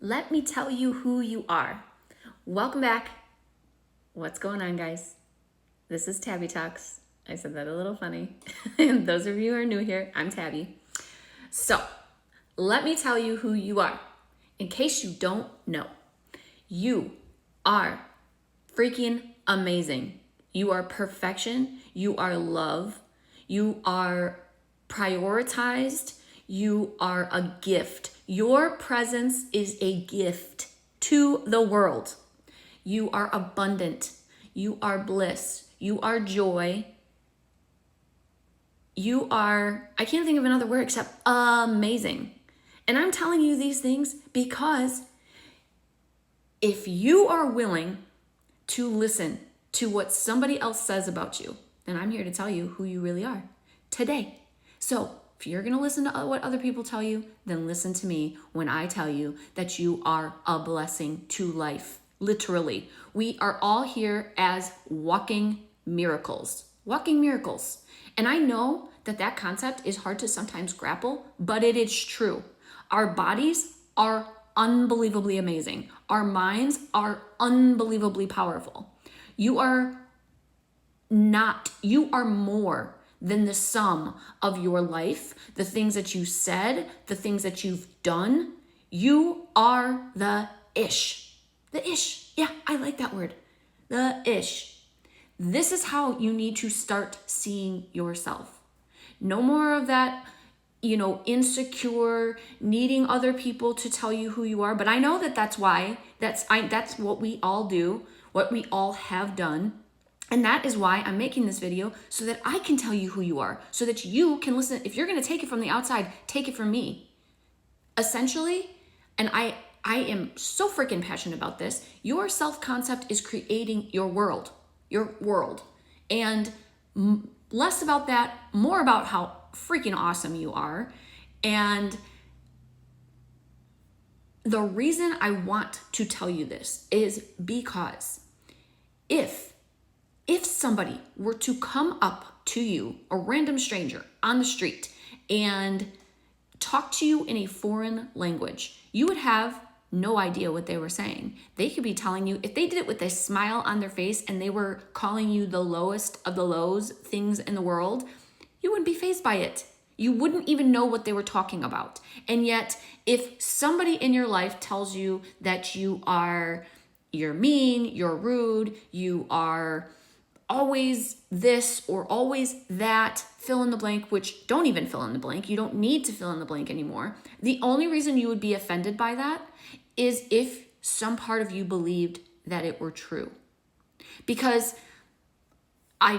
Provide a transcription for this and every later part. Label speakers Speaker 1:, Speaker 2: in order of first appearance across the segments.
Speaker 1: Let me tell you who you are. Welcome back. What's going on, guys? This is Tabbie Talks. I said that a little funny. And those of you who are new here, I'm Tabbie. So, let me tell you who you are. In case you don't know, you are freaking amazing. You are perfection. You are love. You are prioritized. You are a gift. Your presence is a gift to the world. You are abundant. You are bliss. You are joy. You are, I can't think of another word except amazing. And I'm telling you these things because if you are willing to listen to what somebody else says about you, then I'm here to tell you who you really are today. So if you're going to listen to what other people tell you, then listen to me when I tell you that you are a blessing to life. Literally, we are all here as walking miracles. Walking miracles. And I know that that concept is hard to sometimes grapple, but it is true. Our bodies are unbelievably amazing. Our minds are unbelievably powerful. You are more than the sum of your life, the things that you said, the things that you've done. You are the ish. The ish. Yeah, I like that word. The ish. This is how you need to start seeing yourself. No more of that, insecure, needing other people to tell you who you are. But I know that that's what we all do, what we all have done. And that is why I'm making this video, so that I can tell you who you are, so that you can listen. If you're going to take it from the outside, take it from me. Essentially, and I am so freaking passionate about this, your self-concept is creating your world. And less about that, more about how freaking awesome you are. And the reason I want to tell you this is because if somebody were to come up to you, a random stranger on the street, and talk to you in a foreign language, you would have no idea what they were saying. They could be telling you, if they did it with a smile on their face and they were calling you the lowest of the lows things in the world, you wouldn't be fazed by it. You wouldn't even know what they were talking about. And yet, if somebody in your life tells you that you're mean, you're rude, you are always this or always that, fill in the blank, which don't even fill in the blank. You don't need to fill in the blank anymore. The only reason you would be offended by that is if some part of you believed that it were true. Because all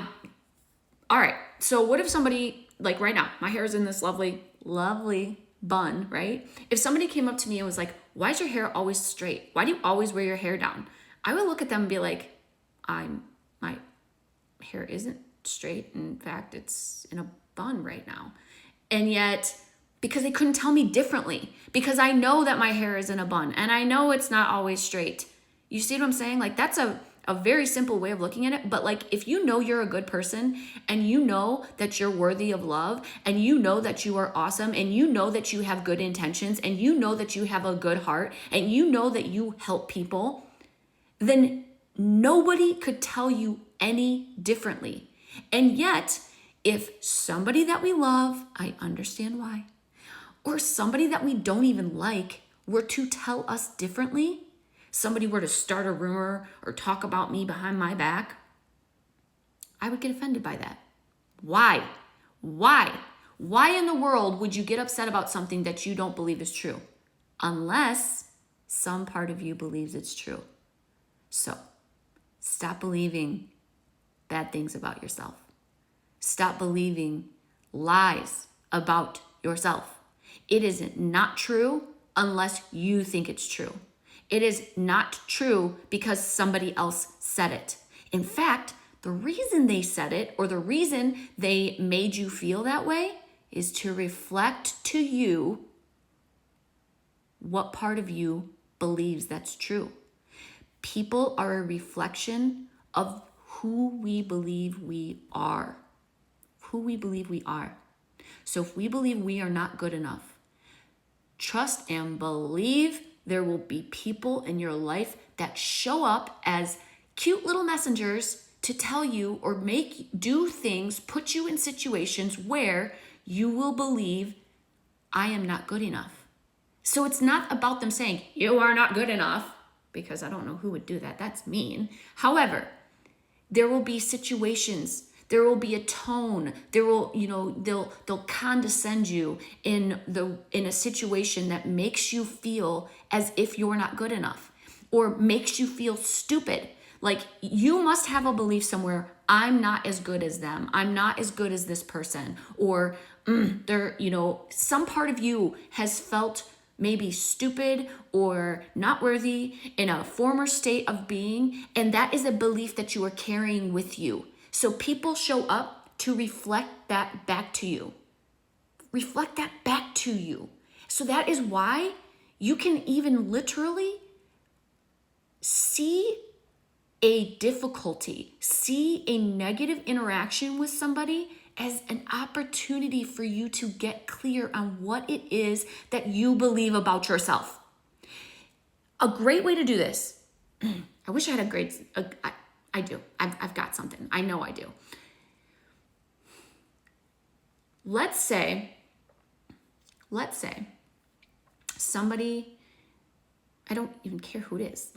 Speaker 1: right, so what if somebody, like right now, my hair is in this lovely, lovely bun, right? If somebody came up to me and was like, why is your hair always straight? Why do you always wear your hair down? I would look at them and be like, my hair isn't straight. In fact, it's in a bun right now. And yet, because they couldn't tell me differently, because I know that my hair is in a bun and I know it's not always straight. You see what I'm saying? Like, that's a very simple way of looking at it. But like, if you know you're a good person and you know that you're worthy of love and you know that you are awesome and you know that you have good intentions and you know that you have a good heart and you know that you help people, then nobody could tell you any differently. And yet, if somebody that we love, I understand why, or somebody that we don't even like were to tell us differently, somebody were to start a rumor or talk about me behind my back, I would get offended by that. Why? Why in the world would you get upset about something that you don't believe is true? Unless some part of you believes it's true. So, stop believing bad things about yourself. Stop believing lies about yourself. It is not true unless you think it's true. It is not true because somebody else said it. In fact, the reason they said it or the reason they made you feel that way is to reflect to you what part of you believes that's true. People are a reflection of who we believe we are. So if we believe we are not good enough, trust and believe there will be people in your life that show up as cute little messengers to tell you or do things, put you in situations where you will believe, I am not good enough. So it's not about them saying, you are not good enough, because I don't know who would do that. That's mean. However, there will be situations, there will be a tone, there will, they'll condescend you in a situation that makes you feel as if you're not good enough, or makes you feel stupid. Like, you must have a belief somewhere, I'm not as good as them, I'm not as good as this person, or some part of you has felt maybe stupid or not worthy in a former state of being, and that is a belief that you are carrying with you. So people show up to reflect that back to you. Reflect that back to you. So that is why you can even literally see a difficulty, see a negative interaction with somebody as an opportunity for you to get clear on what it is that you believe about yourself. A great way to do this, I wish I had I do. I've got something. I know I do. Let's say somebody, I don't even care who it is.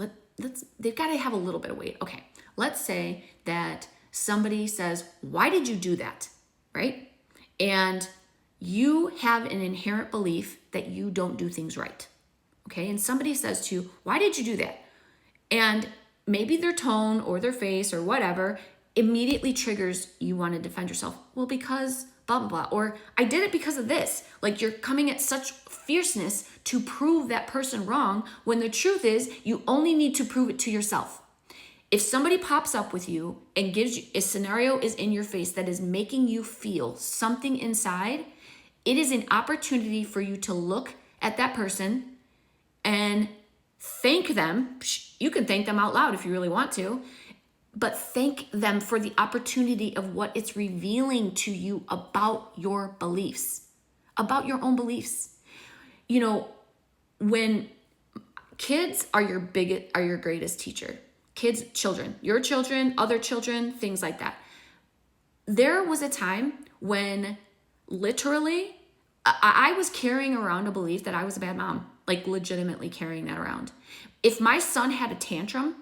Speaker 1: They've got to have a little bit of weight. Okay. Let's say that somebody says, why did you do that? Right? And you have an inherent belief that you don't do things right. Okay. And somebody says to you, why did you do that? And maybe their tone or their face or whatever immediately triggers you want to defend yourself. Well, because blah, blah, blah. Or I did it because of this. Like, you're coming at such fierceness to prove that person wrong, when the truth is you only need to prove it to yourself. If somebody pops up with you and gives you a scenario is in your face that is making you feel something inside, it is an opportunity for you to look at that person and thank them. You can thank them out loud if you really want to, but thank them for the opportunity of what it's revealing to you about your beliefs, about your own beliefs. When kids are your greatest teacher. Kids, children, your children, other children, things like that. There was a time when literally I was carrying around a belief that I was a bad mom, like legitimately carrying that around. If my son had a tantrum,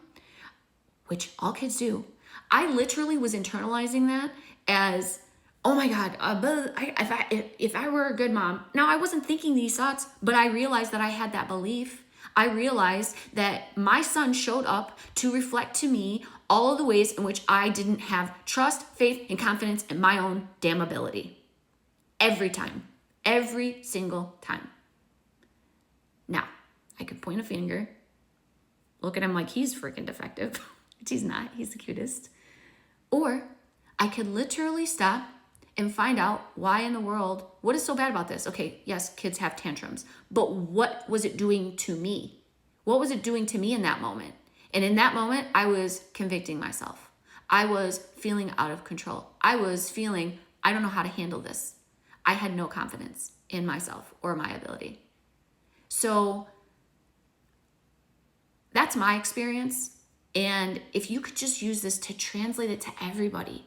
Speaker 1: which all kids do, I literally was internalizing that as, oh my God, if I were a good mom. Now, I wasn't thinking these thoughts, but I realized that I had that belief. I realized that my son showed up to reflect to me all of the ways in which I didn't have trust, faith, and confidence in my own damn ability. Every time. Every single time. Now, I could point a finger, look at him like he's freaking defective, which he's not. He's the cutest. Or I could literally stop and find out why in the world, what is so bad about this? Okay, yes, kids have tantrums, but what was it doing to me? What was it doing to me in that moment? And in that moment, I was convicting myself. I was feeling out of control. I was feeling, I don't know how to handle this. I had no confidence in myself or my ability. So that's my experience. And if you could just use this to translate it to everybody,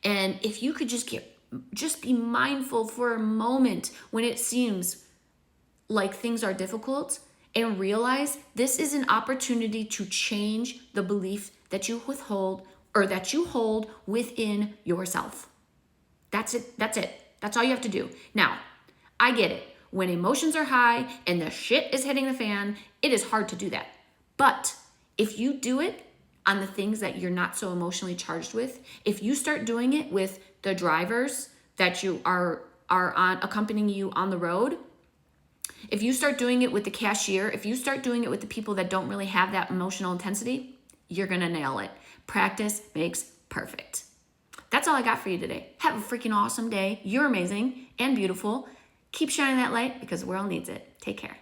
Speaker 1: and if you could just be mindful for a moment when it seems like things are difficult, and realize this is an opportunity to change the belief that you withhold or that you hold within yourself. That's it. That's all you have to do. Now, I get it. When emotions are high and the shit is hitting the fan, it is hard to do that. But if you do it on the things that you're not so emotionally charged with, if you start doing it with the drivers that you are on accompanying you on the road, if you start doing it with the cashier, if you start doing it with the people that don't really have that emotional intensity, you're gonna nail it. Practice makes perfect. That's all I got for you today. Have a freaking awesome day. You're amazing and beautiful. Keep shining that light because the world needs it. Take care.